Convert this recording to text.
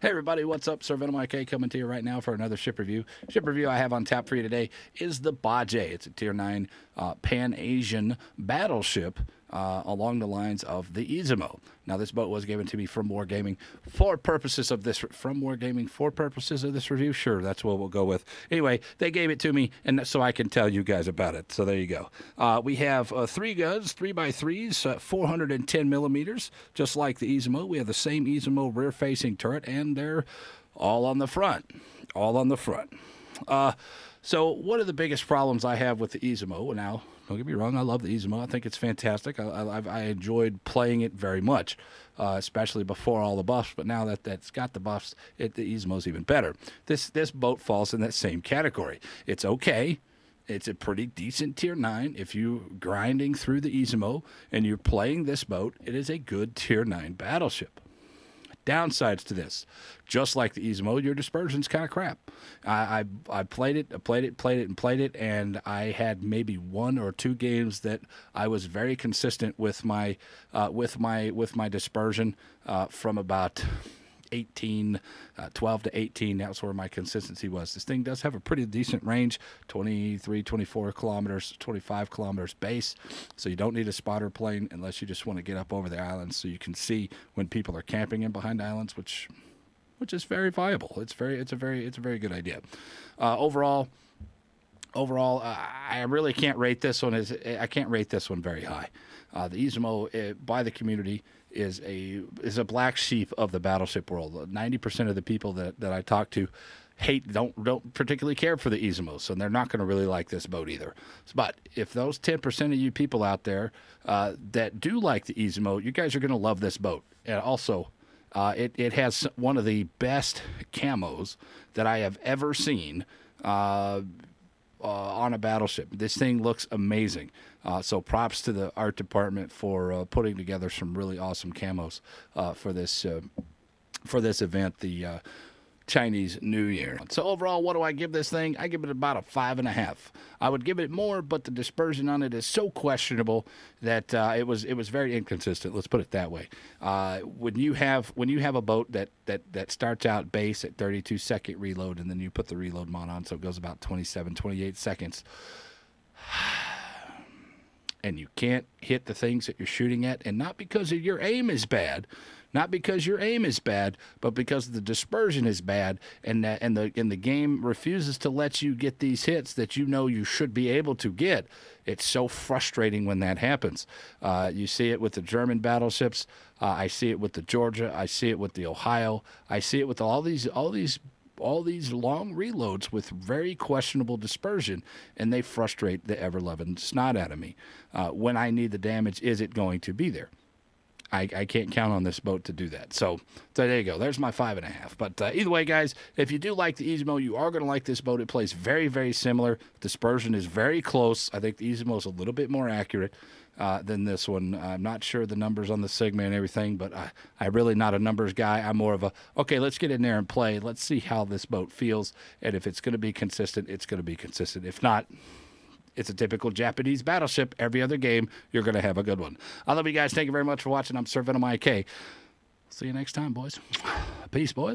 Hey everybody, what's up? Sir Venom IK coming to you right now for another ship review. Ship review I have on tap for you today is the Baje. It's a Tier 9 Pan Asian battleship along the lines of the Izumo. Now this boat was given to me from Wargaming for purposes of this review. Sure, that's what we'll go with. Anyway, they gave it to me and so I can tell you guys about it. So there you go. We have 3 guns, 3x3s, 410 millimeters, just like the Izumo. We have the same Izumo rear-facing turret, and they're all on the front. All on the front. So one of the biggest problems I have with the Izumo, now, don't get me wrong, I love the Izumo. I think it's fantastic. I enjoyed playing it very much, especially before all the buffs. But now that's got the buffs, the Izumo's even better. This boat falls in that same category. It's okay. It's a pretty decent Tier 9. If you're grinding through the Izumo and you're playing this boat, it is a good Tier 9 battleship. Downsides to this, just like the Izumo, your dispersion's kind of crap. I played it, and I had maybe 1 or 2 games that I was very consistent with my dispersion from about 12 to 18. That's where my consistency was. This thing does have a pretty decent range, 23, 24 kilometers, 25 kilometers base. So you don't need a spotter plane unless you just want to get up over the islands so you can see when people are camping in behind islands, which is very viable. It's a very good idea. Overall, I really can't rate this one I can't rate this one very high. The Izumo by the community is a black sheep of the battleship world. 90% of the people that I talk to don't particularly care for the Izumo, so they're not going to really like this boat either. But if those 10% of you people out there that do like the Izumo, you guys are going to love this boat. And also, it has one of the best camos that I have ever seen on a battleship. This thing looks amazing. So props to the art department for putting together some really awesome camos for this event, the Chinese New Year. So overall, what do I give this thing? I give it about a 5.5. I would give it more, but the dispersion on it is so questionable that it was very inconsistent. Let's put it that way. When you have a boat that starts out base at 32-second reload, and then you put the reload mod on, so it goes about 27, 28 seconds. And you can't hit the things that you're shooting at, and not because your aim is bad, but because the dispersion is bad, and the game refuses to let you get these hits that you know you should be able to get. It's so frustrating when that happens. You see it with the German battleships. I see it with the Georgia. I see it with the Ohio. I see it with all these long reloads with very questionable dispersion, and they frustrate the ever-loving snot out of me. When I need the damage, is it going to be there? I can't count on this boat to do that. So there you go. There's my 5.5. But either way, guys, if you do like the Izumo, you are going to like this boat. It plays very, very similar. Dispersion is very close. I think the Izumo is a little bit more accurate than this one. I'm not sure the numbers on the Sigma and everything, but I'm really not a numbers guy. I'm more of a, okay, let's get in there and play. Let's see how this boat feels. And if it's going to be consistent, it's going to be consistent. If not, it's a typical Japanese battleship. Every other game, you're going to have a good one. I love you guys. Thank you very much for watching. I'm Sir Venom IK. See you next time, boys. Peace, boys.